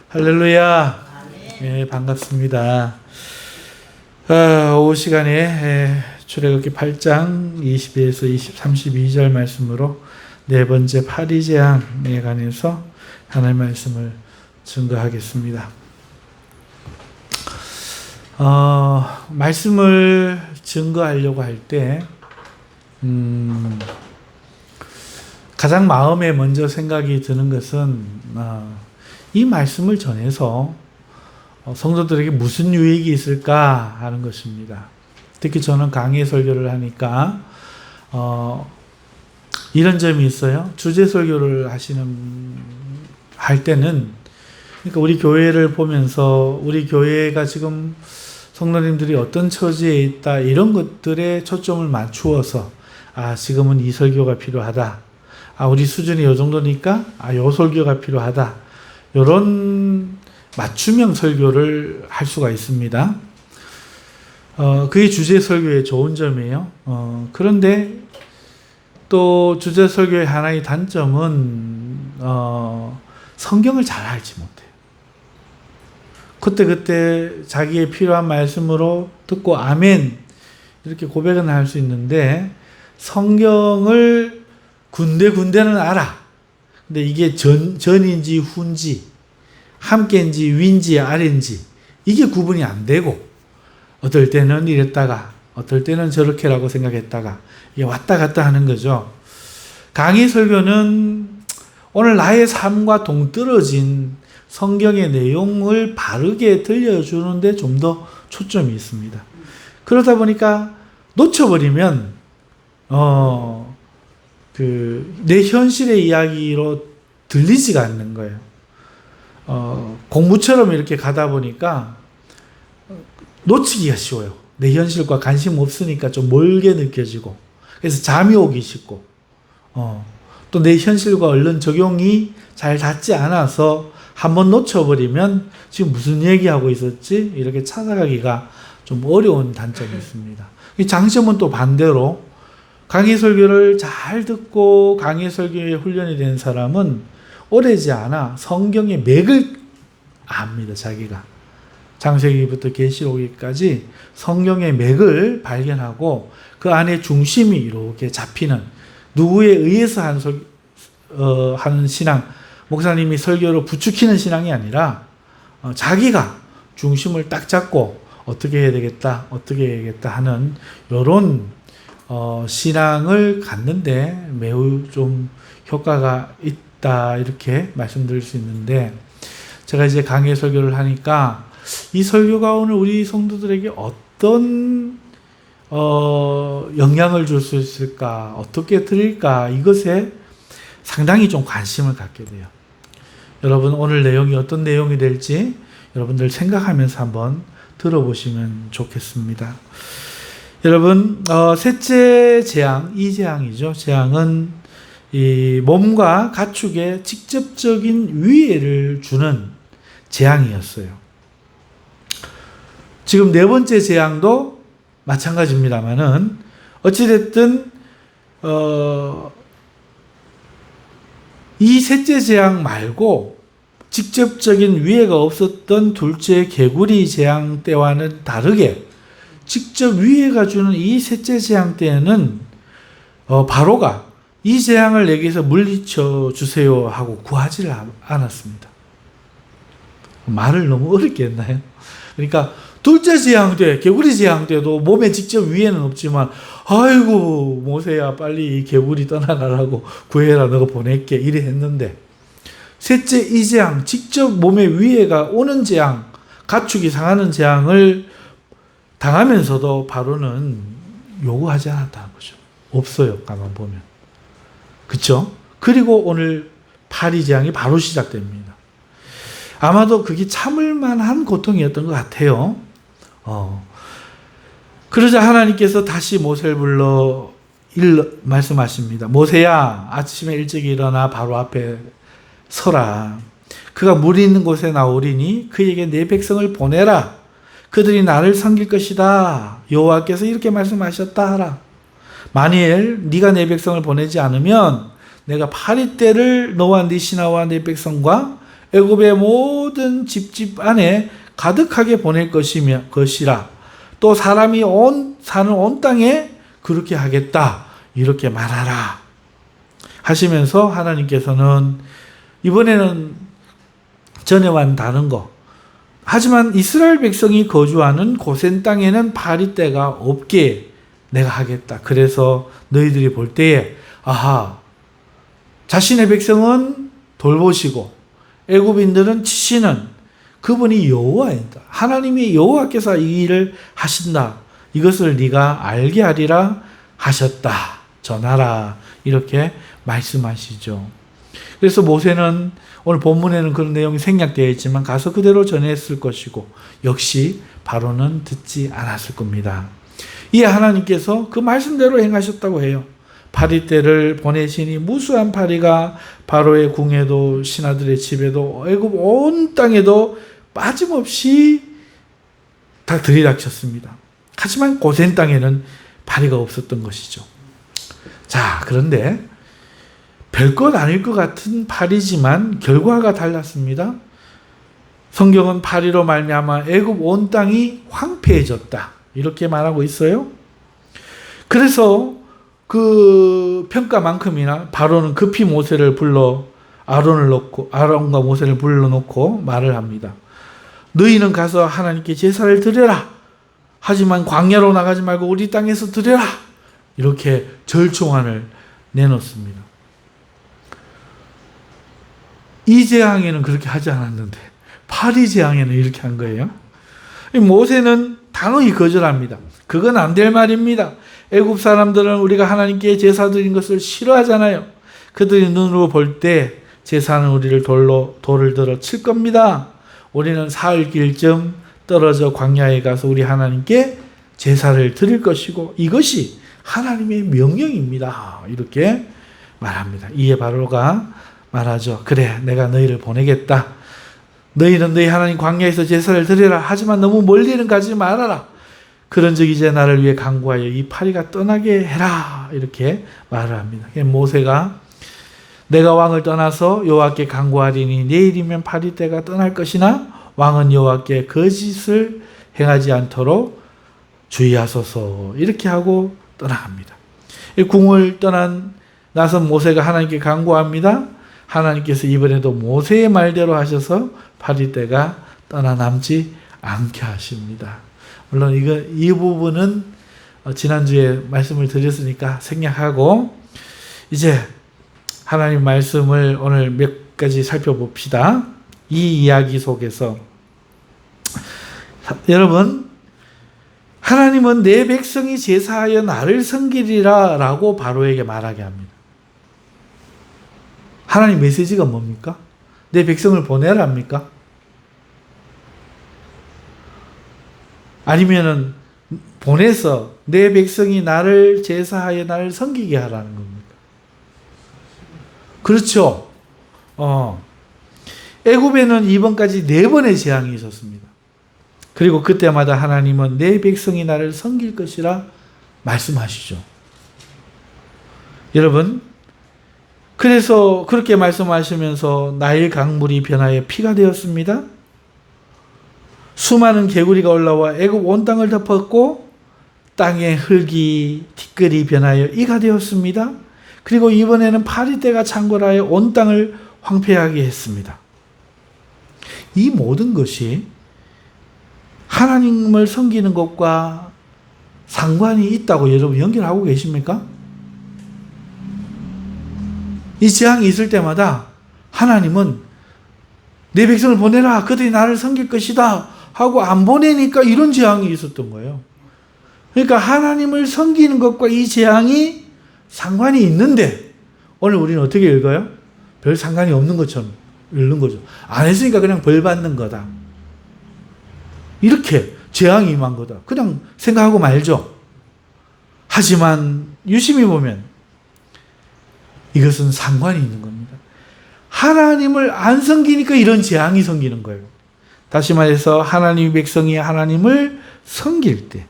할렐루야. 예, 반갑습니다. 오후 시간에 출애굽기 8장 22에서 32절 말씀으로 네 번째 파리재앙에 관해서 하나님의 말씀을 증거하겠습니다. 말씀을 증거하려고 할 때 가장 마음에 먼저 생각이 드는 것은 이 말씀을 전해서 성도들에게 무슨 유익이 있을까 하는 것입니다. 특히 저는 강의 설교를 하니까 이런 점이 있어요. 주제 설교를 할 때는, 그러니까 우리 교회를 보면서 우리 교회가 지금 성도님들이 어떤 처지에 있다, 이런 것들에 초점을 맞추어서 지금은 이 설교가 필요하다. 우리 수준이 이 정도니까 이 설교가 필요하다. 이런 맞춤형 설교를 할 수가 있습니다. 그게 주제 설교의 좋은 점이에요. 그런데 또 주제 설교의 하나의 단점은 성경을 잘 알지 못해요. 그때 자기의 필요한 말씀으로 듣고 아멘 이렇게 고백은 할 수 있는데, 성경을 군데군데는 알아. 근데 이게 전인지 후인지, 함께인지 위인지 아래인지 이게 구분이 안 되고, 어떨 때는 이랬다가 어떨 때는 저렇게라고 생각했다가 이게 왔다 갔다 하는 거죠. 강의 설교는 오늘 나의 삶과 동떨어진 성경의 내용을 바르게 들려주는데 좀 더 초점이 있습니다. 그러다 보니까 놓쳐버리면 내 현실의 이야기로 들리지가 않는 거예요. 공부처럼 이렇게 가다 보니까 놓치기가 쉬워요. 내 현실과 관심 없으니까 좀 멀게 느껴지고, 그래서 잠이 오기 쉽고, 또 내 현실과 얼른 적용이 잘 닿지 않아서 한번 놓쳐버리면 지금 무슨 얘기하고 있었지? 이렇게 찾아가기가 좀 어려운 단점이 있습니다. 장점은 또 반대로, 강의 설교를 잘 듣고 강의 설교에 훈련이 된 사람은 오래지 않아 성경의 맥을 압니다. 자기가 창세기부터 계시록기까지 성경의 맥을 발견하고 그 안에 중심이 이렇게 잡히는, 누구에 의해서 하는 신앙, 목사님이 설교로 부추기는 신앙이 아니라 자기가 중심을 딱 잡고 어떻게 해야 되겠다, 어떻게 해야겠다 하는 이런 신앙을 갖는데 매우 좀 효과가 있다, 이렇게 말씀드릴 수 있는데, 제가 이제 강의 설교를 하니까 이 설교가 오늘 우리 성도들에게 어떤 영향을 줄 수 있을까, 어떻게 드릴까, 이것에 상당히 좀 관심을 갖게 돼요. 여러분, 오늘 내용이 어떤 내용이 될지 여러분들 생각하면서 한번 들어보시면 좋겠습니다. 여러분, 셋째 재앙, 이 재앙이죠. 재앙은 이 몸과 가축에 직접적인 위해를 주는 재앙이었어요. 지금 네 번째 재앙도 마찬가지입니다만은, 어찌됐든 이 셋째 재앙 말고 직접적인 위해가 없었던 둘째 개구리 재앙 때와는 다르게 직접 위해가 주는 이 셋째 재앙 때에는 바로가 이 재앙을 내게서 물리쳐 주세요 하고 구하지를 않았습니다. 말을 너무 어렵게 했나요? 그러니까 둘째 재앙 때, 개구리 재앙 때도 몸에 직접 위해는 없지만, 아이고 모세야 빨리 이 개구리 떠나가라고 구해라, 너가 보낼게, 이래 했는데, 셋째 이 재앙, 직접 몸에 위해가 오는 재앙, 가축이 상하는 재앙을 당하면서도 바로는 요구하지 않았다는 거죠. 없어요, 가만 보면. 그렇죠? 그리고 오늘 파리재앙이 바로 시작됩니다. 아마도 그게 참을 만한 고통이었던 것 같아요. 그러자 하나님께서 다시 모세를 불러 말씀하십니다. 모세야, 아침에 일찍 일어나 바로 앞에 서라. 그가 물이 있는 곳에 나오리니 그에게 내 백성을 보내라. 그들이 나를 섬길 것이다. 여호와께서 이렇게 말씀하셨다 하라. 만일 네가 내 백성을 보내지 않으면 내가 파리떼를 너와 네 신하와 네 백성과 애굽의 모든 집집 안에 가득하게 보낼 것이라 또 사람이 사는 온 땅에 그렇게 하겠다 이렇게 말하라 하시면서 하나님께서는 이번에는 전에와는 다른 거 하지만 이스라엘 백성이 거주하는 고센 땅에는 파리떼가 없게 내가 하겠다. 그래서 너희들이 볼 때에 아하 자신의 백성은 돌보시고 애굽인들은 치시는 그분이 여호와이다. 하나님이 여호와께서 이 일을 하신다. 이것을 네가 알게 하리라 하셨다. 전하라. 이렇게 말씀하시죠. 그래서 모세는 오늘 본문에는 그런 내용이 생략되어 있지만 가서 그대로 전했을 것이고 역시 바로는 듣지 않았을 겁니다. 이에 하나님께서 그 말씀대로 행하셨다고 해요. 파리떼를 보내시니 무수한 파리가 바로의 궁에도 신하들의 집에도 애굽 온 땅에도 빠짐없이 다 들이닥쳤습니다. 하지만 고센 땅에는 파리가 없었던 것이죠. 자, 그런데 별것 아닐 것 같은 파리지만 결과가 달랐습니다. 성경은 파리로 말미암아 애굽 온 땅이 황폐해졌다 이렇게 말하고 있어요. 그래서 그 평가만큼이나 바로는 급히 모세를 불러 아론과 모세를 불러놓고 말을 합니다. 너희는 가서 하나님께 제사를 드려라. 하지만 광야로 나가지 말고 우리 땅에서 드려라. 이렇게 절충안을 내놓습니다. 이 재앙에는 그렇게 하지 않았는데 파리 재앙에는 이렇게 한 거예요. 모세는 단호히 거절합니다. 그건 안 될 말입니다. 애굽 사람들은 우리가 하나님께 제사 드린 것을 싫어하잖아요. 그들이 눈으로 볼 때 제사는 우리를 돌을 들어 칠 겁니다. 우리는 사흘 길쯤 떨어져 광야에 가서 우리 하나님께 제사를 드릴 것이고 이것이 하나님의 명령입니다. 이렇게 말합니다. 이에 바로가 말하죠. 그래, 내가 너희를 보내겠다. 너희는 너희 하나님 광야에서 제사를 드리라. 하지만 너무 멀리는 가지 말아라. 그런즉 이제 나를 위해 간구하여 이 파리가 떠나게 해라. 이렇게 말을 합니다. 모세가 내가 왕을 떠나서 여호와께 간구하리니 내일이면 파리떼가 떠날 것이나 왕은 여호와께 거짓을 행하지 않도록 주의하소서. 이렇게 하고 떠나갑니다. 궁을 떠난 나선 모세가 하나님께 간구합니다. 하나님께서 이번에도 모세의 말대로 하셔서 파리떼가 떠나남지 않게 하십니다. 물론 이 부분은 지난주에 말씀을 드렸으니까 생략하고 이제 하나님 말씀을 오늘 몇 가지 살펴봅시다. 이 이야기 속에서 여러분 하나님은 내 백성이 제사하여 나를 섬기리라 라고 바로에게 말하게 합니다. 하나님 메시지가 뭡니까? 내 백성을 보내라 합니까? 아니면은 보내서 내 백성이 나를 제사하여 나를 섬기게 하라는 겁니까? 그렇죠. 애굽에는 이번까지 4번의 재앙이 있었습니다. 그리고 그때마다 하나님은 내 백성이 나를 섬길 것이라 말씀하시죠. 여러분, 그래서 그렇게 말씀하시면서 나일 강물이 변하여 피가 되었습니다. 수많은 개구리가 올라와 애굽 온 땅을 덮었고 땅의 흙이 티끌이 변하여 이가 되었습니다. 그리고 이번에는 파리떼가 창궐하여 온 땅을 황폐하게 했습니다. 이 모든 것이 하나님을 섬기는 것과 상관이 있다고 여러분 연결하고 계십니까? 이 재앙이 있을 때마다 하나님은 내 백성을 보내라. 그들이 나를 섬길 것이다. 하고 안 보내니까 이런 재앙이 있었던 거예요. 그러니까 하나님을 섬기는 것과 이 재앙이 상관이 있는데 오늘 우리는 어떻게 읽어요? 별 상관이 없는 것처럼 읽는 거죠. 안 했으니까 그냥 벌 받는 거다. 이렇게 재앙이 임한 거다. 그냥 생각하고 말죠. 하지만 유심히 보면 이것은 상관이 있는 겁니다. 하나님을 안 섬기니까 이런 재앙이 생기는 거예요. 다시 말해서 하나님의 백성이 하나님을 섬길 때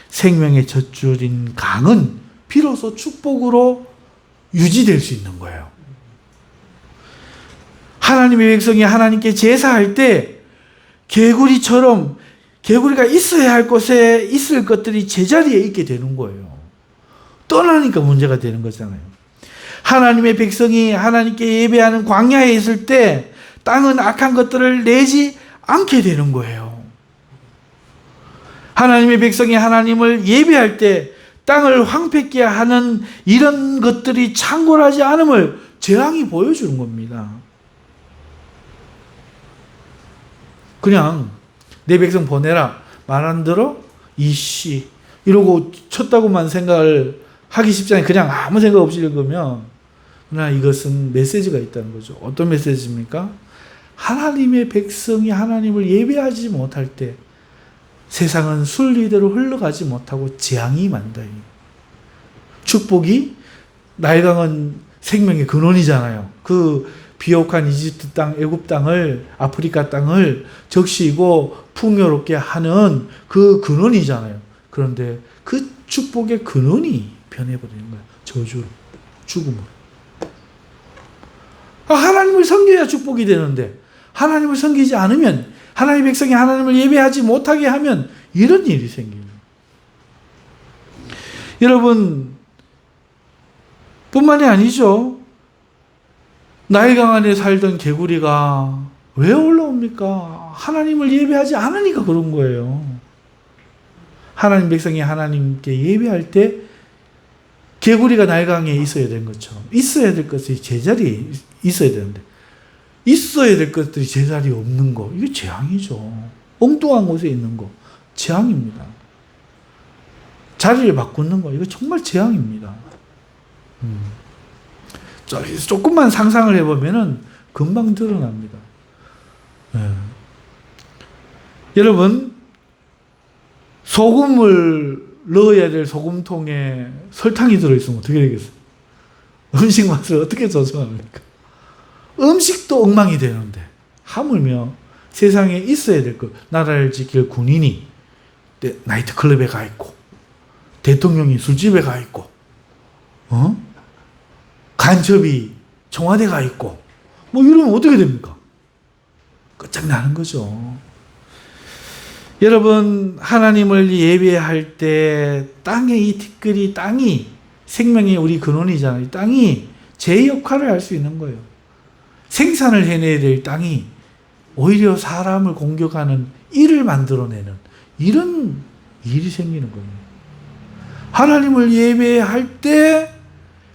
생명의 젖줄인 강은 비로소 축복으로 유지될 수 있는 거예요. 하나님의 백성이 하나님께 제사할 때 개구리처럼 개구리가 있어야 할 곳에 있을 것들이 제자리에 있게 되는 거예요. 떠나니까 문제가 되는 거잖아요. 하나님의 백성이 하나님께 예배하는 광야에 있을 때 땅은 악한 것들을 내지 않게 되는 거예요. 하나님의 백성이 하나님을 예배할 때 땅을 황폐케 하는 이런 것들이 창궐하지 않음을 재앙이 보여주는 겁니다. 그냥 내 백성 보내라 말 안 들어? 이씨 이러고 쳤다고만 생각을 하기 쉽잖아요. 그냥 아무 생각 없이 읽으면. 그러나 이것은 메시지가 있다는 거죠. 어떤 메시지입니까? 하나님의 백성이 하나님을 예배하지 못할 때 세상은 순리대로 흘러가지 못하고 재앙이 임한다. 축복이 나일강은 생명의 근원이잖아요. 그 비옥한 이집트 땅, 애굽 땅을, 아프리카 땅을 적시고 풍요롭게 하는 그 근원이잖아요. 그런데 그 축복의 근원이 변해버리는 거예요. 저주로, 죽음으로. 하나님을 섬겨야 축복이 되는데 하나님을 섬기지 않으면, 하나님의 백성이 하나님을 예배하지 못하게 하면 이런 일이 생깁니다. 여러분, 뿐만이 아니죠. 나일강 안에 살던 개구리가 왜 올라옵니까? 하나님을 예배하지 않으니까 그런 거예요. 하나님 백성이 하나님께 예배할 때 개구리가 나일강에 있어야 되는 것처럼 있어야 될 것이 제자리에 있어야 되는데 있어야 될 것들이 제자리에 없는 거, 이게 재앙이죠. 엉뚱한 곳에 있는 거 재앙입니다. 자리를 바꾸는 거, 이거 정말 재앙입니다. 조금만 상상을 해보면 금방 드러납니다. 여러분, 소금을 넣어야 될 소금통에 설탕이 들어있으면 어떻게 되겠어요? 음식 맛을 어떻게 조정합니까? 음식도 엉망이 되는데 하물며 세상에 있어야 될 것, 나라를 지킬 군인이 나이트클럽에 가 있고 대통령이 술집에 가 있고 간첩이 청와대 가 있고 뭐 이러면 어떻게 됩니까? 끝장나는 거죠. 여러분, 하나님을 예배할 때 땅의 이 티끌이, 땅이 생명의 우리 근원이잖아요. 땅이 제 역할을 할 수 있는 거예요. 생산을 해내야 될 땅이 오히려 사람을 공격하는 일을 만들어내는 이런 일이 생기는 거예요. 하나님을 예배할 때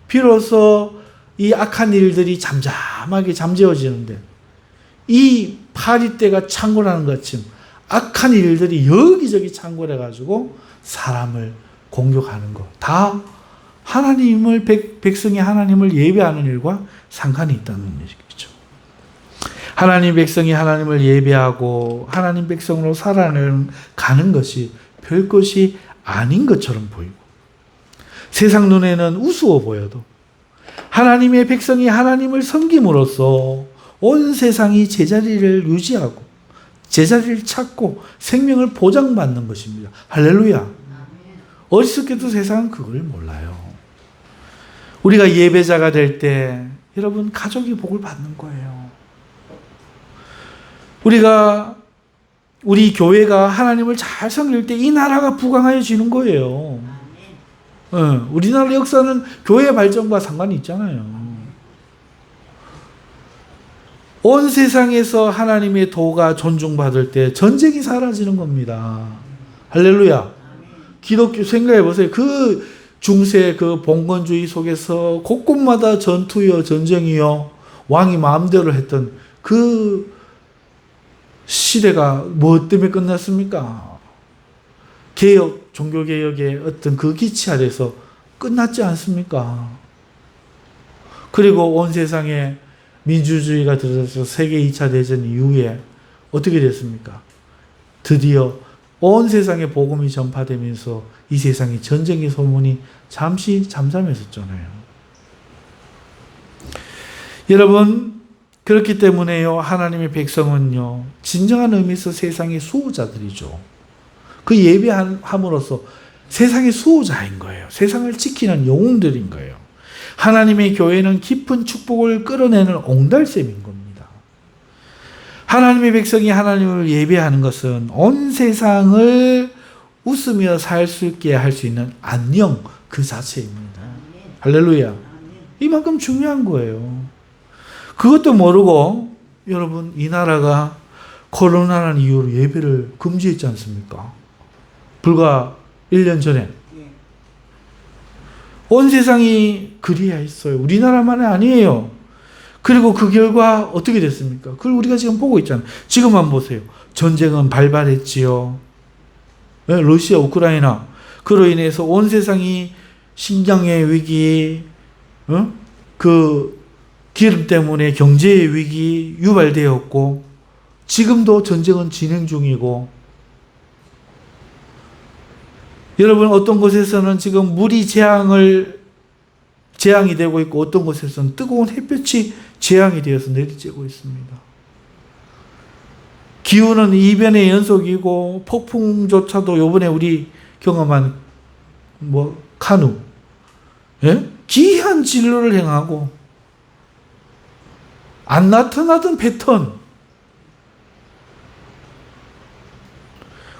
비로소 이 악한 일들이 잠잠하게 잠재워지는데 이 파리떼가 창궐하는 것처럼 악한 일들이 여기저기 창궐해가지고 사람을 공격하는 것, 다 하나님을 백성이 하나님을 예배하는 일과 상관이 있다는 얘기죠. 하나님 백성이 하나님을 예배하고 하나님 백성으로 살아가는 것이 별것이 아닌 것처럼 보이고 세상 눈에는 우스워 보여도 하나님의 백성이 하나님을 섬김으로써 온 세상이 제자리를 유지하고 제자리를 찾고 생명을 보장받는 것입니다. 할렐루야. 어리석게도 세상은 그걸 몰라요. 우리가 예배자가 될 때 여러분 가족이 복을 받는 거예요. 우리 교회가 하나님을 잘 섬길 때 이 나라가 부강해지는 거예요. 우리나라 역사는 교회 발전과 상관이 있잖아요. 온 세상에서 하나님의 도가 존중받을 때 전쟁이 사라지는 겁니다. 할렐루야. 기독교 생각해 보세요. 그 중세 그 봉건주의 속에서 곳곳마다 전투요 전쟁이요 왕이 마음대로 했던 그 시대가 뭐 때문에 끝났습니까? 개혁, 종교개혁의 어떤 그 기치 아래서 끝났지 않습니까? 그리고 온 세상에 민주주의가 들어서 세계 2차 대전 이후에 어떻게 됐습니까? 드디어 온 세상에 복음이 전파되면서 이 세상에 전쟁의 소문이 잠시 잠잠했었잖아요. 여러분, 그렇기 때문에요, 하나님의 백성은요, 진정한 의미에서 세상의 수호자들이죠. 그 예배함으로써 세상의 수호자인 거예요. 세상을 지키는 영웅들인 거예요. 하나님의 교회는 깊은 축복을 끌어내는 옹달샘인 겁니다. 하나님의 백성이 하나님을 예배하는 것은 온 세상을 웃으며 살 수 있게 할 수 있는 안녕 그 자체입니다. 할렐루야. 이만큼 중요한 거예요. 그것도 모르고 여러분 이 나라가 코로나라는 이유로 예배를 금지했지 않습니까? 불과 1년 전에. 온 세상이 그리야 했어요. 우리나라만이 아니에요. 그리고 그 결과 어떻게 됐습니까? 그걸 우리가 지금 보고 있잖아요. 지금 한번 보세요. 전쟁은 발발했지요. 러시아, 우크라이나. 그로 인해서 온 세상이 식량의 위기, 그 기름 때문에 경제의 위기 유발되었고, 지금도 전쟁은 진행 중이고, 여러분 어떤 곳에서는 지금 물이 재앙이 되고 있고 어떤 곳에서는 뜨거운 햇볕이 재앙이 되어서 내리쬐고 있습니다. 기후는 이변의 연속이고 폭풍조차도 요번에 우리 경험한 카누, 예? 기이한 진로를 행하고 안 나타나던 패턴,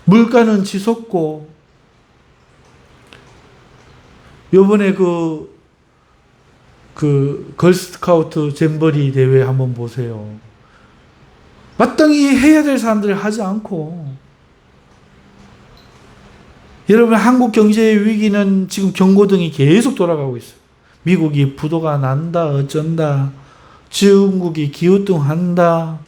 물가는 치솟고 요번에 그 걸스카우트 잼버리 대회 한번 보세요. 마땅히 해야 될 사람들이 하지 않고, 여러분 한국 경제의 위기는 지금 경고등이 계속 돌아가고 있어요. 미국이 부도가 난다 어쩐다, 중국이 기우뚱한다,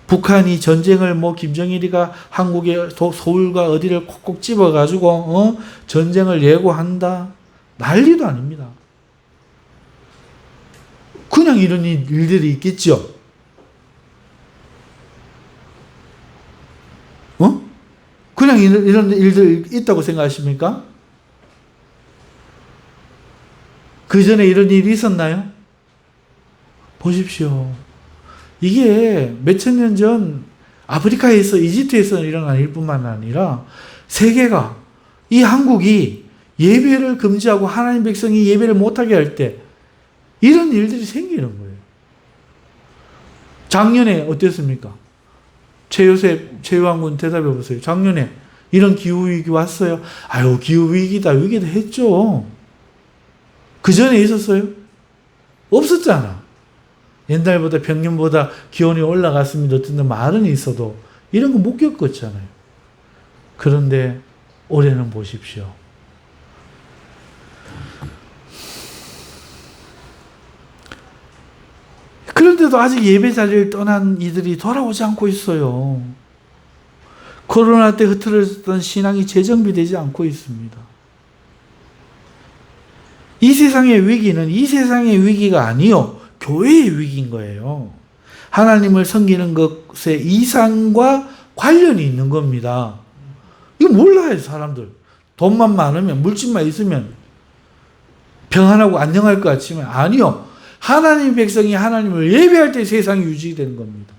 북한이 전쟁을 김정일이가 한국의 서울과 어디를 콕콕 집어가지고 전쟁을 예고한다. 난리도 아닙니다. 그냥 이런 일들이 있겠죠. 그냥 이런 일들 있다고 생각하십니까? 그 전에 이런 일이 있었나요? 보십시오. 이게 몇천 년 전 아프리카에서 이집트에서 일어난 일뿐만 아니라 세계가, 이 한국이 예배를 금지하고 하나님 백성이 예배를 못하게 할 때 이런 일들이 생기는 거예요. 작년에 어땠습니까? 최유한군 대답해 보세요. 작년에 이런 기후위기 왔어요? 아유, 기후위기다 했죠. 그 전에 있었어요? 없었잖아. 옛날보다 평년보다 기온이 올라갔습니다. 어떤 말은 있어도 이런 거 못 겪었잖아요. 그런데 올해는 보십시오. 그런데도 아직 예배 자리를 떠난 이들이 돌아오지 않고 있어요. 코로나 때 흐트러졌던 신앙이 재정비되지 않고 있습니다. 이 세상의 위기는 이 세상의 위기가 아니요, 교회의 위기인 거예요. 하나님을 섬기는 것의 이상과 관련이 있는 겁니다. 이거 몰라요, 사람들. 돈만 많으면, 물질만 있으면 평안하고 안녕할 것 같지만 아니요. 하나님 백성이 하나님을 예배할 때 세상이 유지되는 겁니다.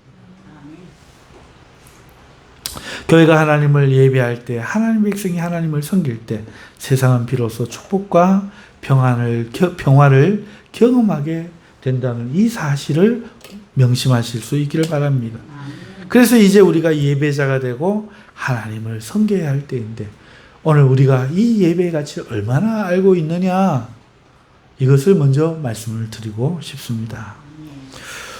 교회가 하나님을 예배할 때, 하나님 백성이 하나님을 섬길 때 세상은 비로소 축복과 평화를 경험하게 된다는 이 사실을 명심하실 수 있기를 바랍니다. 그래서 이제 우리가 예배자가 되고 하나님을 섬겨야 할 때인데, 오늘 우리가 이 예배의 가치를 얼마나 알고 있느냐, 이것을 먼저 말씀을 드리고 싶습니다.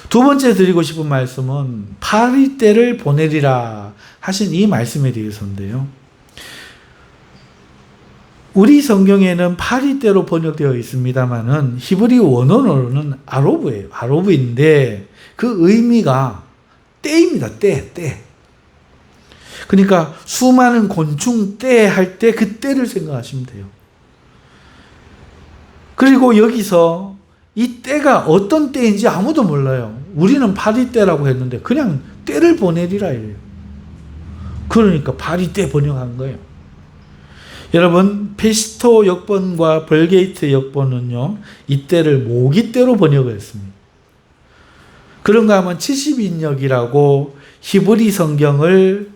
두 번째 드리고 싶은 말씀은 파리떼를 보내리라 하신 이 말씀에 대해서인데요. 우리 성경에는 파리떼로 번역되어 있습니다만은 히브리 원어로는 아로브예요. 아로브인데 그 의미가 떼입니다. 떼. 그러니까 수많은 곤충 떼 할 때 그 떼를 생각하시면 돼요. 그리고 여기서 이 떼가 어떤 떼인지 아무도 몰라요. 우리는 파리떼라고 했는데 그냥 떼를 보내리라 이래요. 그러니까 파리떼 번역한 거예요. 여러분, 페시토 역번과 벌게이트 역번은요, 이 떼를 모기떼로 번역을 했습니다. 그런가 하면 70인역이라고 히브리 성경을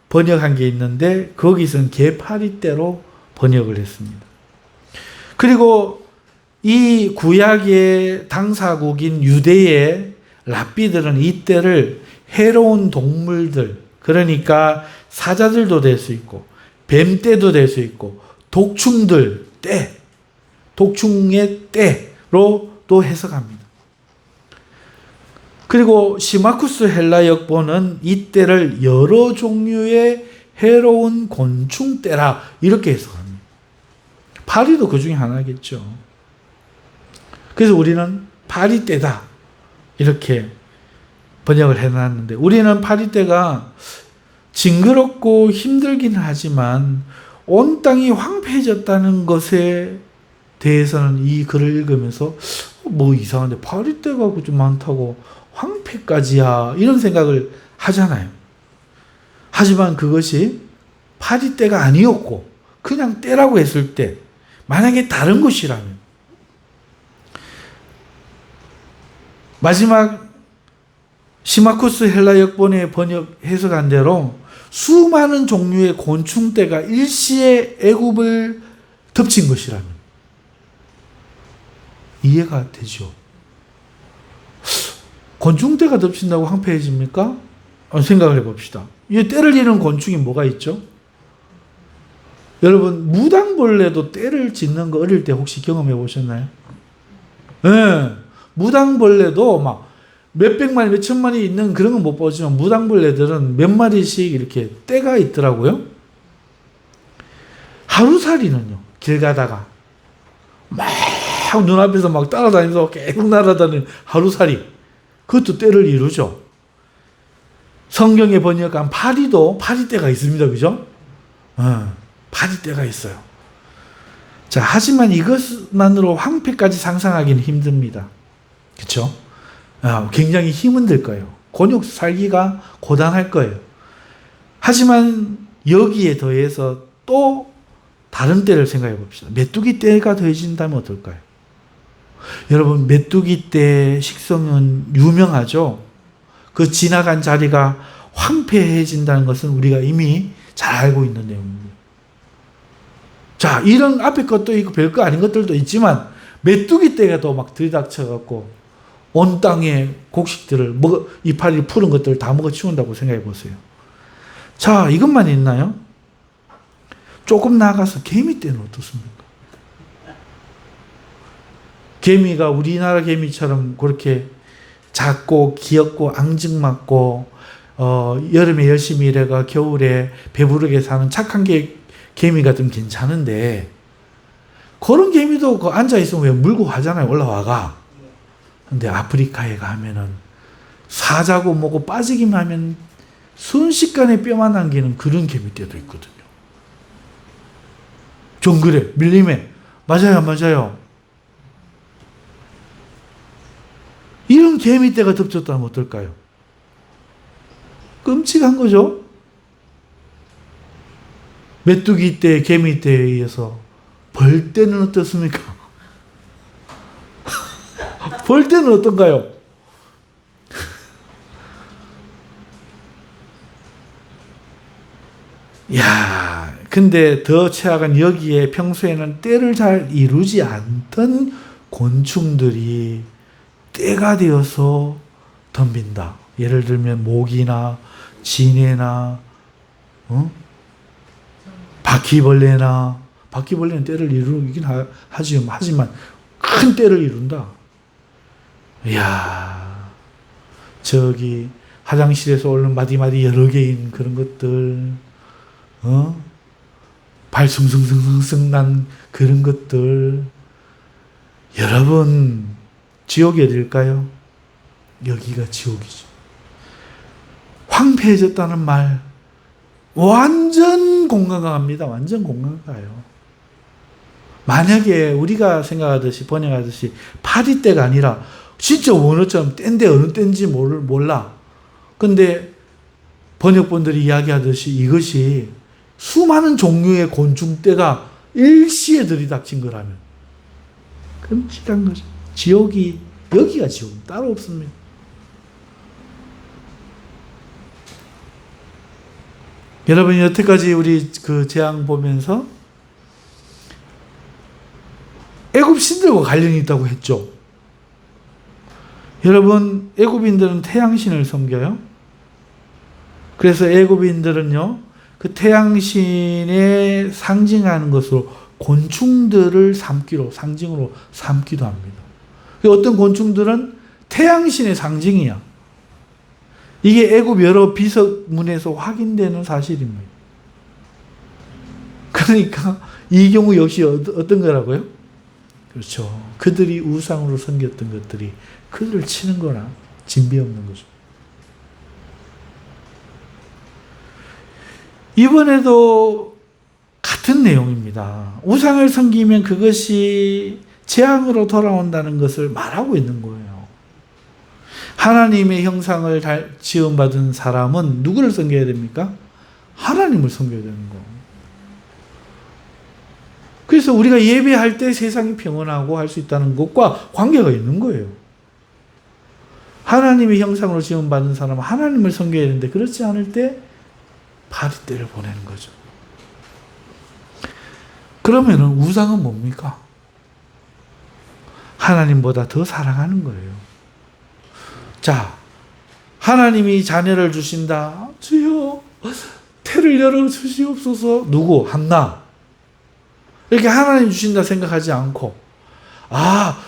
번역한 게 있는데 거기서는 개파리떼로 번역을 했습니다. 그리고 이 구약의 당사국인 유대의 랍비들은 이 떼를 해로운 동물들, 그러니까 사자들도 될 수 있고 뱀떼도 될 수 있고 독충들, 떼, 독충의 떼로도 해석합니다. 그리고 시마쿠스 헬라 역본은 이 떼를 여러 종류의 해로운 곤충 떼라 이렇게 해석합니다. 파리도 그 중에 하나겠죠. 그래서 우리는 파리떼다 이렇게 번역을 해놨는데, 우리는 파리떼가 징그럽고 힘들긴 하지만 온 땅이 황폐해졌다는 것에 대해서는 이 글을 읽으면서 뭐 이상한데 파리떼가 좀 많다고 황폐까지야 이런 생각을 하잖아요. 하지만 그것이 파리떼가 아니었고 그냥 떼라고 했을 때 만약에 다른 것이라면, 마지막 시마쿠스 헬라 역본의 번역 해석한 대로 수많은 종류의 곤충떼가 일시에 애굽을 덮친 것이라면 이해가 되죠. 곤충떼가 덮친다고 황폐해집니까? 생각을 해봅시다. 이 떼를 이는 곤충이 뭐가 있죠? 여러분, 무당벌레도 떼를 짓는 거 어릴 때 혹시 경험해 보셨나요? 네. 무당벌레도 막 몇백 마리, 몇천 마리 있는 그런 건 못 보지만 무당벌레들은 몇 마리씩 이렇게 떼가 있더라고요. 하루살이는요, 길 가다가 막 눈앞에서 막 따라다니면서 계속 날아다니는 하루살이, 그것도 떼를 이루죠. 성경에 번역한 파리도 파리떼가 있습니다. 그죠? 파리떼가 있어요. 자, 하지만 이것만으로 황폐까지 상상하기는 힘듭니다. 그렇죠? 굉장히 힘은 들 거예요. 곤욕 살기가 고단할 거예요. 하지만 여기에 더해서 또 다른 때를 생각해 봅시다. 메뚜기 떼가 더해진다면 어떨까요? 여러분, 메뚜기 떼 식성은 유명하죠. 그 지나간 자리가 황폐해진다는 것은 우리가 이미 잘 알고 있는 내용입니다. 자, 이런 앞에 것도 있고 별거 아닌 것들도 있지만 메뚜기 떼가 또 막 들이닥쳐갖고 온 땅의 곡식들을 이파리 푸른 것들을 다 먹어치운다고 생각해 보세요. 자, 이것만 있나요? 조금 나아가서 개미떼는 어떻습니까? 개미가 우리나라 개미처럼 그렇게 작고 귀엽고 앙증맞고 여름에 열심히 일해가 겨울에 배부르게 사는 착한 개미가 좀 괜찮은데, 그런 개미도 그 앉아있으면 왜 물고 가잖아요. 올라와가. 근데 아프리카에 가면은 사자고 뭐고 빠지기만 하면 순식간에 뼈만 남기는 그런 개미떼도 있거든요. 정글에 밀림에 맞아요. 이런 개미떼가 덮쳤다면 어떨까요? 끔찍한 거죠. 메뚜기떼, 개미떼에 의해서 벌떼는 어떻습니까? 벌떼는 어떤가요? 야, 근데 더 최악은 여기에 평소에는 떼를 잘 이루지 않던 곤충들이 떼가 되어서 덤빈다. 예를 들면 모기나 지네나 바퀴벌레는 떼를 이루긴 하지만 큰 떼를 이룬다. 이야, 저기 화장실에서 오는 마디마디 여러 개인 그런 것들, 발 숭숭숭숭 난 그런 것들, 여러분, 지옥이 어딜까요? 여기가 지옥이죠. 황폐해졌다는 말 완전 공감합니다. 완전 공감가요. 만약에 우리가 생각하듯이 번역하듯이 파리떼가 아니라 진짜 원어처럼 떼인데 어느 떼인지 몰라. 근데 번역본들이 이야기하듯이 이것이 수많은 종류의 곤충떼가 일시에 들이닥친 거라면 끔찍한 거죠. 지옥이, 여기가 지옥, 따로 없습니다. 여러분이 여태까지 우리 그 재앙 보면서 애굽 신들과 관련이 있다고 했죠. 여러분, 애굽인들은 태양신을 섬겨요. 그래서 애굽인들은요, 그 태양신에 상징하는 것으로 곤충들을 상징으로 삼기도 합니다. 어떤 곤충들은 태양신의 상징이야. 이게 애굽 여러 비석문에서 확인되는 사실입니다. 그러니까 이 경우 역시 어떤 거라고요? 그렇죠. 그들이 우상으로 섬겼던 것들이 그들을 치는 거나 진비 없는 거죠. 이번에도 같은 내용입니다. 우상을 섬기면 그것이 재앙으로 돌아온다는 것을 말하고 있는 거예요. 하나님의 형상을 지음받은 사람은 누구를 섬겨야 됩니까? 하나님을 섬겨야 되는 거예요. 그래서 우리가 예배할 때 세상이 평온하고 할 수 있다는 것과 관계가 있는 거예요. 하나님의 형상으로 지음받은 사람은 하나님을 섬겨야 되는데 그렇지 않을 때 파리떼를 보내는 거죠. 그러면은 우상은 뭡니까? 하나님보다 더 사랑하는 거예요. 자, 하나님이 자녀를 주신다. 주여, 태를 열어주시옵소서. 누구? 한나. 이렇게 하나님 주신다 생각하지 않고,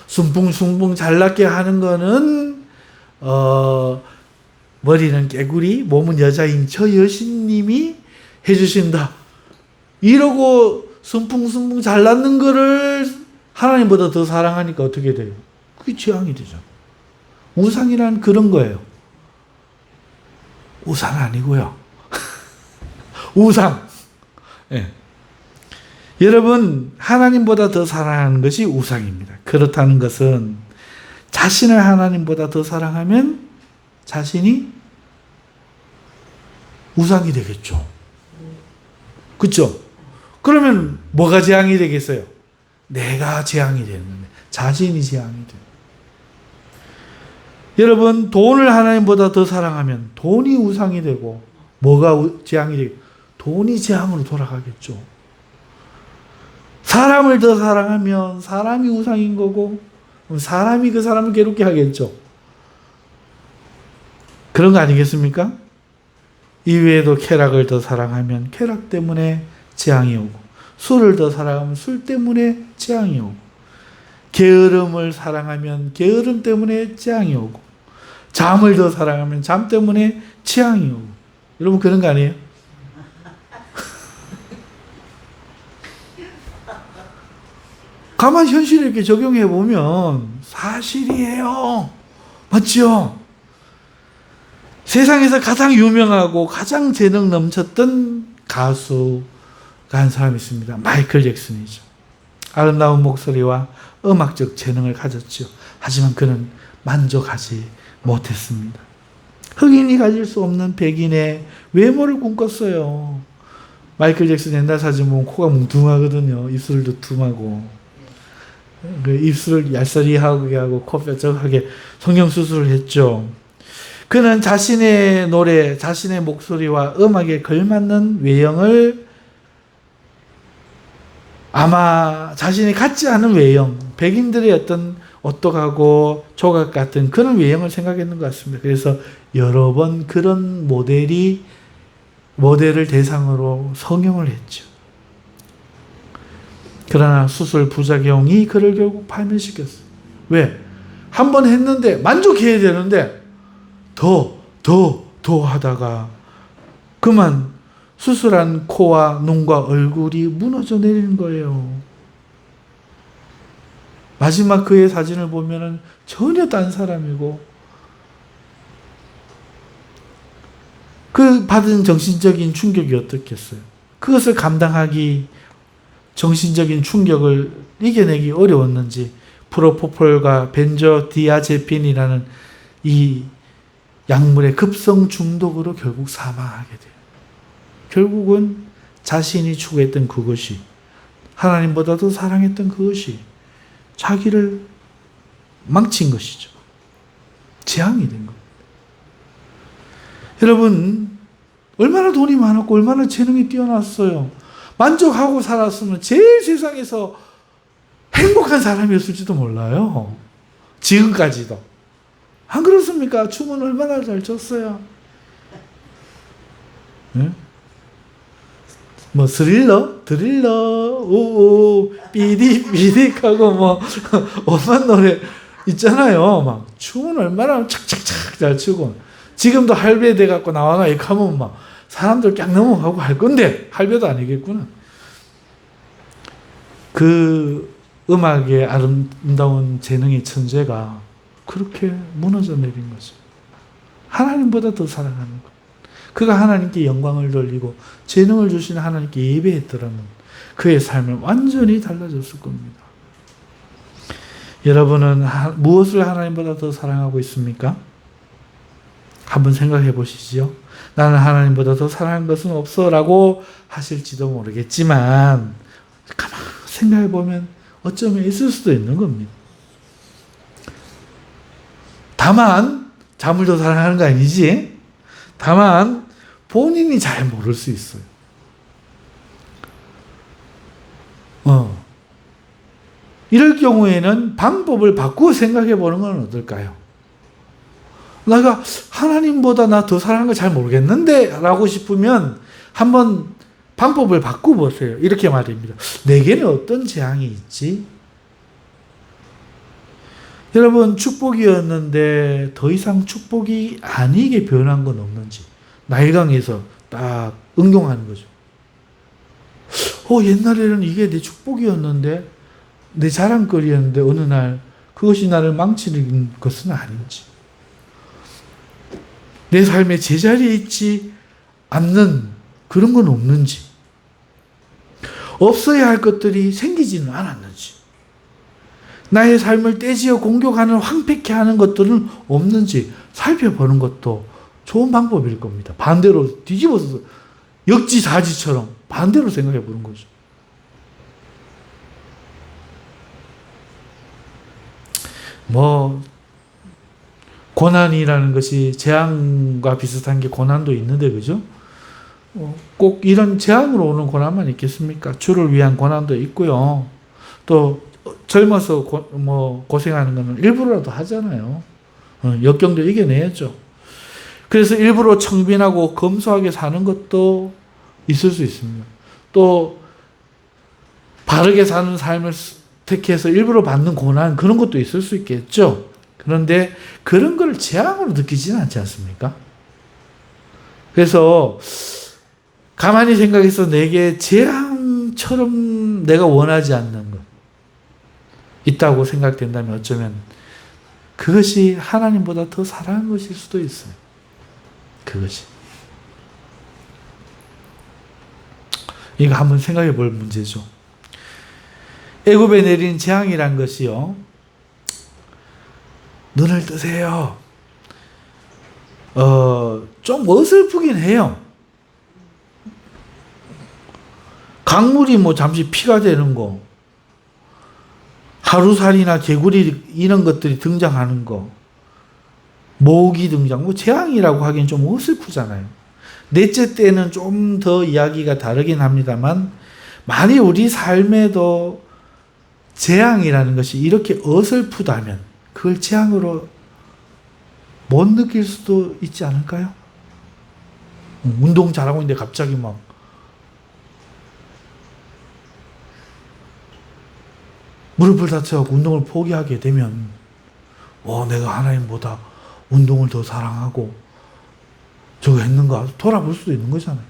숭붕숭붕 잘났게 하는 거는, 머리는 깨구리, 몸은 여자인 저 여신님이 해주신다. 이러고 순풍순풍 잘났는 거를 하나님보다 더 사랑하니까 어떻게 돼요? 그게 재앙이 되죠. 우상이란 그런 거예요. 우상 아니고요. 우상. 네. 여러분, 하나님보다 더 사랑하는 것이 우상입니다. 그렇다는 것은 자신을 하나님보다 더 사랑하면 자신이 우상이 되겠죠. 그렇죠? 그러면 뭐가 재앙이 되겠어요? 내가 재앙이 되는 거예요. 자신이 재앙이 돼요. 여러분, 돈을 하나님보다 더 사랑하면 돈이 우상이 되고 뭐가 재앙이 되고 돈이 재앙으로 돌아가겠죠. 사람을 더 사랑하면 사람이 우상인 거고 사람이 그 사람을 괴롭게 하겠죠. 그런 거 아니겠습니까? 이외에도 쾌락을 더 사랑하면 쾌락 때문에 재앙이 오고 술을 더 사랑하면 술 때문에 재앙이 오고 게으름을 사랑하면 게으름 때문에 재앙이 오고 잠을 더 사랑하면 잠 때문에 재앙이 오고. 여러분 그런 거 아니에요? 가만 현실을 이렇게 적용해 보면 사실이에요. 맞죠? 세상에서 가장 유명하고 가장 재능 넘쳤던 가수가 한 사람이 있습니다. 마이클 잭슨이죠. 아름다운 목소리와 음악적 재능을 가졌죠. 하지만 그는 만족하지 못했습니다. 흑인이 가질 수 없는 백인의 외모를 꿈꿨어요. 마이클 잭슨 옛날 사진 보면 코가 뭉퉁하거든요. 입술도 tum하고 그 입술을 얄쌍하게 하고 코 뾰족하게 성형수술을 했죠. 그는 자신의 노래, 자신의 목소리와 음악에 걸맞는 외형을 아마 자신이 갖지 않은 외형, 백인들의 어떤 오똑하고 조각 같은 그런 외형을 생각했는 것 같습니다. 그래서 여러 번 그런 모델을 대상으로 성형을 했죠. 그러나 수술 부작용이 그를 결국 파면시켰어요. 왜? 한 번 했는데 만족해야 되는데 더 하다가 그만 수술한 코와 눈과 얼굴이 무너져 내리는 거예요. 마지막 그의 사진을 보면은 전혀 딴 사람이고 그 받은 정신적인 충격이 어떻겠어요? 그것을 감당하기 정신적인 충격을 이겨내기 어려웠는지 프로포폴과 벤조디아제핀이라는 이 약물의 급성 중독으로 결국 사망하게 돼요. 결국은 자신이 추구했던 그것이 하나님보다 더 사랑했던 그것이 자기를 망친 것이죠. 재앙이 된 겁니다. 여러분 얼마나 돈이 많았고 얼마나 재능이 뛰어났어요. 만족하고 살았으면 제일 세상에서 행복한 사람이었을지도 몰라요. 지금까지도. 안 그렇습니까? 춤은 얼마나 잘 췄어요. 응? 뭐 드릴러, 우우, 삐딕 하고 뭐 오만 노래 있잖아요. 막 춤은 얼마나 착착착 잘 추고. 지금도 할배 돼 갖고 나와가 이렇게 하면 막 사람들 쫙 넘어가고 할 건데 할배도 아니겠구나. 그 음악의 아름다운 재능의 천재가 그렇게 무너져 내린 거죠. 하나님보다 더 사랑하는 것. 그가 하나님께 영광을 돌리고 재능을 주신 하나님께 예배했더라면 그의 삶은 완전히 달라졌을 겁니다. 여러분은 무엇을 하나님보다 더 사랑하고 있습니까? 한번 생각해 보시죠. 나는 하나님보다 더 사랑하는 것은 없어 라고 하실지도 모르겠지만 가만히 생각해 보면 어쩌면 있을 수도 있는 겁니다. 다만 잠을 더 사랑하는 거 아니지? 다만 본인이 잘 모를 수 있어요. 이럴 경우에는 방법을 바꾸어 생각해 보는 건 어떨까요? 내가 하나님보다 나 더 사랑하는 거 잘 모르겠는데 라고 싶으면 한번 방법을 바꿔보세요. 이렇게 말입니다. 내게는 어떤 재앙이 있지? 여러분 축복이었는데 더 이상 축복이 아니게 변한 건 없는지 나일강에서 딱 응용하는 거죠. 옛날에는 이게 내 축복이었는데 내 자랑거리였는데 어느 날 그것이 나를 망치는 것은 아닌지, 내 삶의 제자리에 있지 않는 그런 건 없는지, 없어야 할 것들이 생기지는 않았는지, 나의 삶을 떼지어 공격하는 황폐케 하는 것들은 없는지 살펴보는 것도 좋은 방법일 겁니다. 반대로 뒤집어서 역지사지처럼 반대로 생각해 보는 거죠. 고난이라는 것이 재앙과 비슷한 게 고난도 있는데, 그죠? 꼭 이런 재앙으로 오는 고난만 있겠습니까? 주를 위한 고난도 있고요. 또 젊어서 고생하는 거는 일부러라도 하잖아요. 역경도 이겨내야죠. 그래서 일부러 청빈하고 검소하게 사는 것도 있을 수 있습니다. 또 바르게 사는 삶을 택해서 일부러 받는 고난, 그런 것도 있을 수 있겠죠. 그런데 그런 걸 재앙으로 느끼지는 않지 않습니까? 그래서 가만히 생각해서 내게 재앙처럼 내가 원하지 않는 것 있다고 생각된다면 어쩌면 그것이 하나님보다 더 사랑하는 것일 수도 있어요. 그것이. 이거 한번 생각해 볼 문제죠. 애굽에 내린 재앙이란 것이요, 눈을 뜨세요. 좀 어설프긴 해요. 강물이 잠시 피가 되는 거, 하루살이나 개구리 이런 것들이 등장하는 거, 모기 등장, 재앙이라고 하기엔 좀 어설프잖아요. 넷째 때는 좀 더 이야기가 다르긴 합니다만, 만일 우리 삶에도 재앙이라는 것이 이렇게 어설프다면 그걸 재앙으로 못 느낄 수도 있지 않을까요? 운동 잘하고 있는데 갑자기 무릎을 다쳐서 운동을 포기하게 되면 내가 하나님보다 운동을 더 사랑하고 저거 했는가 돌아볼 수도 있는 거잖아요.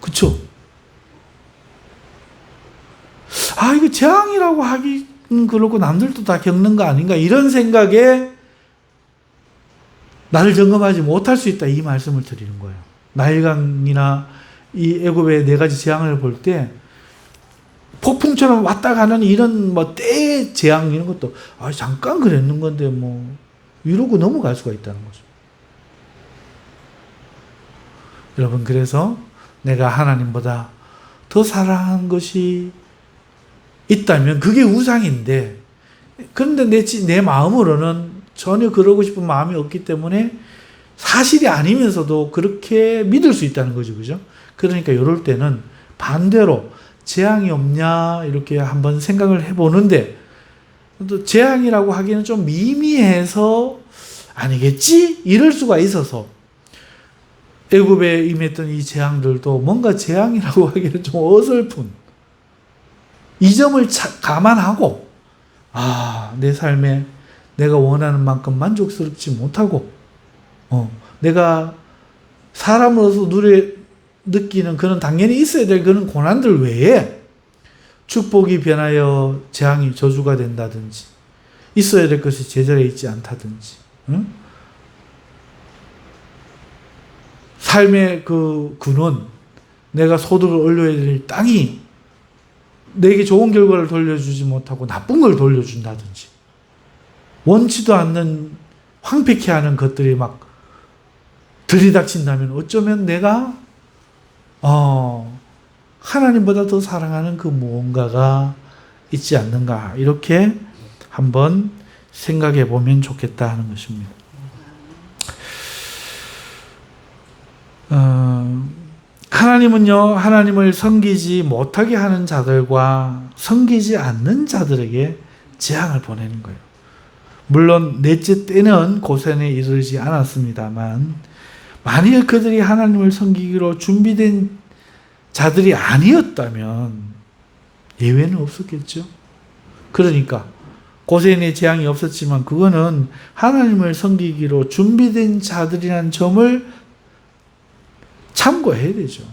그쵸? 이거 재앙이라고 하기는 그렇고 남들도 다 겪는 거 아닌가, 이런 생각에 나를 점검하지 못할 수 있다, 이 말씀을 드리는 거예요. 나일강이나 이 애굽의 4가지 재앙을 볼 때 폭풍처럼 왔다 가는 이런 때의 재앙 이런 것도 잠깐 그랬는 건데 이러고 넘어갈 수가 있다는 거죠. 여러분, 그래서 내가 하나님보다 더 사랑하는 것이 있다면 그게 우상인데, 그런데 내 마음으로는 전혀 그러고 싶은 마음이 없기 때문에 사실이 아니면서도 그렇게 믿을 수 있다는 거죠. 그죠? 그러니까 이럴 때는 반대로 재앙이 없냐 이렇게 한번 생각을 해보는데, 또 재앙이라고 하기는 좀 미미해서 아니겠지? 이럴 수가 있어서 애굽에 임했던 이 재앙들도 뭔가 재앙이라고 하기는 좀 어설픈 이 점을 감안하고 내 삶에 내가 원하는 만큼 만족스럽지 못하고 내가 사람으로서 느끼는 그런 당연히 있어야 될 그런 고난들 외에 축복이 변하여 재앙이 저주가 된다든지 있어야 될 것이 제자리에 있지 않다든지 삶의 그 근원 내가 소득을 올려야 될 땅이 내게 좋은 결과를 돌려주지 못하고 나쁜 걸 돌려준다든지 원치도 않는 황폐케 하는 것들이 막 들이닥친다면 어쩌면 내가 하나님보다 더 사랑하는 그 무언가가 있지 않는가 이렇게 한번 생각해 보면 좋겠다 하는 것입니다. 하나님은요, 하나님을 섬기지 못하게 하는 자들과 섬기지 않는 자들에게 재앙을 보내는 거예요. 물론 넷째 때는 고센에 이르지 않았습니다만 만일 그들이 하나님을 섬기기로 준비된 자들이 아니었다면 예외는 없었겠죠. 그러니까 고센에 재앙이 없었지만 그거는 하나님을 섬기기로 준비된 자들이라는 점을 참고해야 되죠.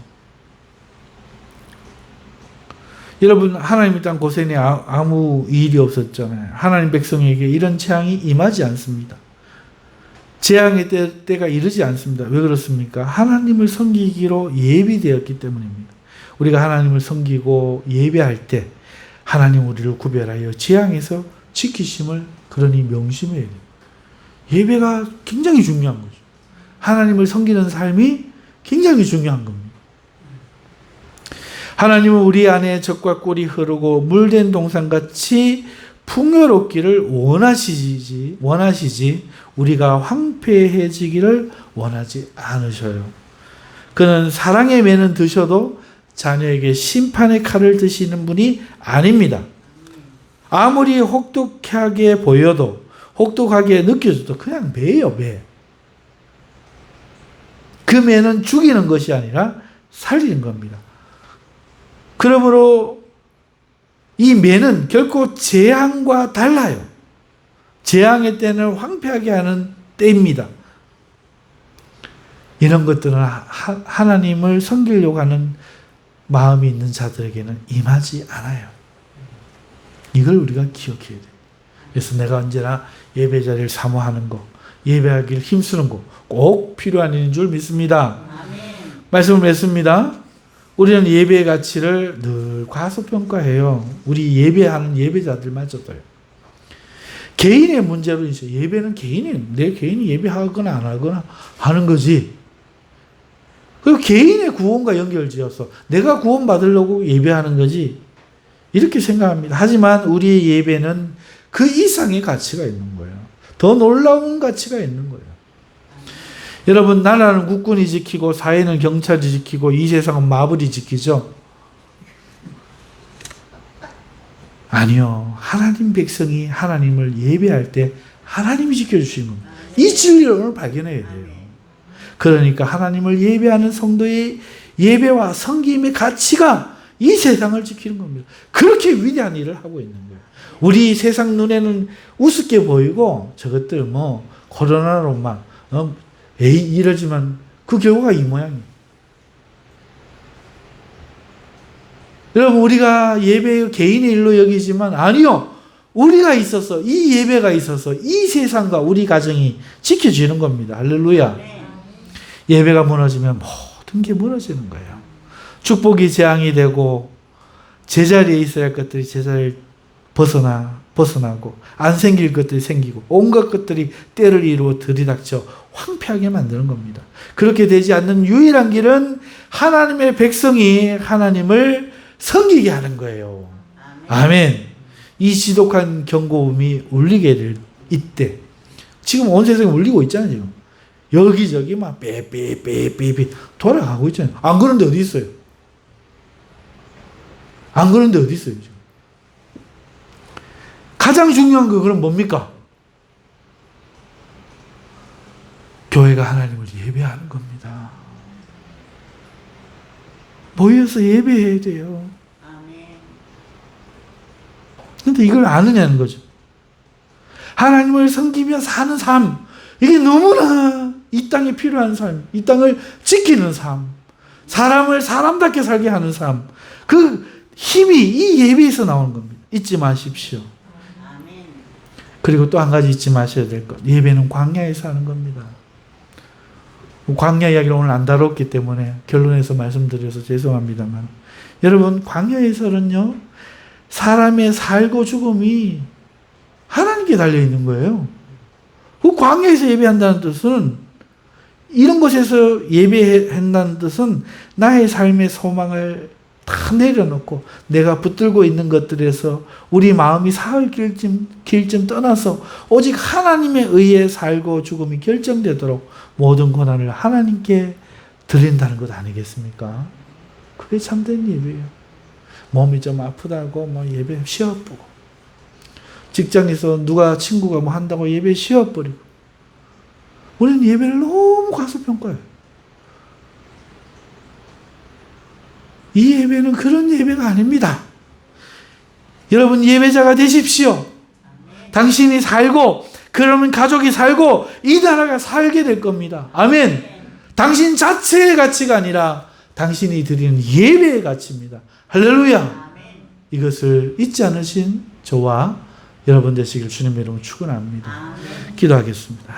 여러분 하나님 땅 고센에 아무 일이 없었잖아요. 하나님 백성에게 이런 재앙이 임하지 않습니다. 재앙의 때가 이르지 않습니다. 왜 그렇습니까? 하나님을 섬기기로 예비되었기 때문입니다. 우리가 하나님을 섬기고 예배할 때 하나님 우리를 구별하여 재앙에서 지키심을 그러니 명심해야 돼요. 예배가 굉장히 중요한 거죠. 하나님을 섬기는 삶이 굉장히 중요한 겁니다. 하나님은 우리 안에 젖과 꿀이 흐르고 물된 동산같이 풍요롭기를 원하시지 우리가 황폐해지기를 원하지 않으셔요. 그는 사랑의 매는 드셔도 자녀에게 심판의 칼을 드시는 분이 아닙니다. 아무리 혹독하게 보여도 혹독하게 느껴져도 그냥 매예요, 매. 그 매는 죽이는 것이 아니라 살리는 겁니다. 그러므로 이 매는 결코 재앙과 달라요. 재앙의 때는 황폐하게 하는 때입니다. 이런 것들은 하나님을 섬기려고 하는 마음이 있는 자들에게는 임하지 않아요. 이걸 우리가 기억해야 돼요. 그래서 내가 언제나 예배 자리를 사모하는 거, 예배하기를 힘쓰는 거 꼭 필요한 일인 줄 믿습니다. 아멘. 말씀을 맺습니다. 우리는 예배의 가치를 늘 과소평가해요. 우리 예배하는 예배자들마저도요. 개인의 문제로 있어요. 예배는 내 개인이 예배하거나 안 하거나 하는 거지. 그리고 개인의 구원과 연결지어서 내가 구원받으려고 예배하는 거지. 이렇게 생각합니다. 하지만 우리의 예배는 그 이상의 가치가 있는 거예요. 더 놀라운 가치가 있는 거예요. 여러분, 나라는 국군이 지키고 사회는 경찰이 지키고 이 세상은 마블이 지키죠? 아니요. 하나님 백성이 하나님을 예배할 때 하나님이 지켜주시는 겁니다. 이 진리를 오늘 발견해야 돼요. 그러니까 하나님을 예배하는 성도의 예배와 섬김의 가치가 이 세상을 지키는 겁니다. 그렇게 위대한 일을 하고 있는 거예요. 우리 세상 눈에는 우습게 보이고 저것들 코로나로 막 이러지만 그 결과가 이 모양이에요. 여러분, 우리가 예배 개인의 일로 여기지만 아니요. 우리가 있어서 이 예배가 있어서 이 세상과 우리 가정이 지켜지는 겁니다. 할렐루야. 예배가 무너지면 모든 게 무너지는 거예요. 축복이 재앙이 되고 제자리에 있어야 할 것들이 제자리를 벗어나고 안 생길 것들이 생기고 온갖 것들이 때를 이루어 들이닥쳐 황폐하게 만드는 겁니다. 그렇게 되지 않는 유일한 길은 하나님의 백성이 하나님을 섬기게 하는 거예요. 아멘. 이 지독한 경고음이 울리게 될 이때, 지금 온 세상에 울리고 있잖아요. 지금 여기저기 막 빼빼빼빼빼 돌아가고 있잖아요. 안 그런데 어디 있어요? 안 그런데 어디 있어요? 지금 가장 중요한 거 그럼 뭡니까? 교회가 하나님을 예배하는 겁니다. 모여서 예배해야 돼요. 아멘. 근데 이걸 아느냐는 거죠. 하나님을 섬기며 사는 삶, 이게 너무나 이 땅에 필요한 삶, 이 땅을 지키는 삶, 사람을 사람답게 살게 하는 삶, 그 힘이 이 예배에서 나오는 겁니다. 잊지 마십시오. 아멘. 그리고 또 한 가지 잊지 마셔야 될 것, 예배는 광야에서 하는 겁니다. 광야 이야기를 오늘 안 다뤘기 때문에 결론에서 말씀드려서 죄송합니다만, 여러분, 광야에서는요, 사람의 살고 죽음이 하나님께 달려있는 거예요. 그 광야에서 예배한다는 뜻은, 이런 곳에서 예배한다는 뜻은 나의 삶의 소망을 다 내려놓고 내가 붙들고 있는 것들에서 우리 마음이 사흘 길쯤 떠나서 오직 하나님에 의해 살고 죽음이 결정되도록 모든 권한을 하나님께 드린다는 것 아니겠습니까? 그게 참된 예배예요. 몸이 좀 아프다고 뭐 예배 쉬어보고, 직장에서 누가 친구가 뭐 한다고 예배 쉬어버리고, 우리는 예배를 너무 과소평가해요. 이 예배는 그런 예배가 아닙니다. 여러분, 예배자가 되십시오. 당신이 살고, 그러면 가족이 살고, 이 나라가 살게 될 겁니다. 아멘. 당신 자체의 가치가 아니라 당신이 드리는 예배의 가치입니다. 할렐루야. 이것을 잊지 않으신 저와 여러분 되시길 주님의 이름으로 축원합니다. 기도하겠습니다.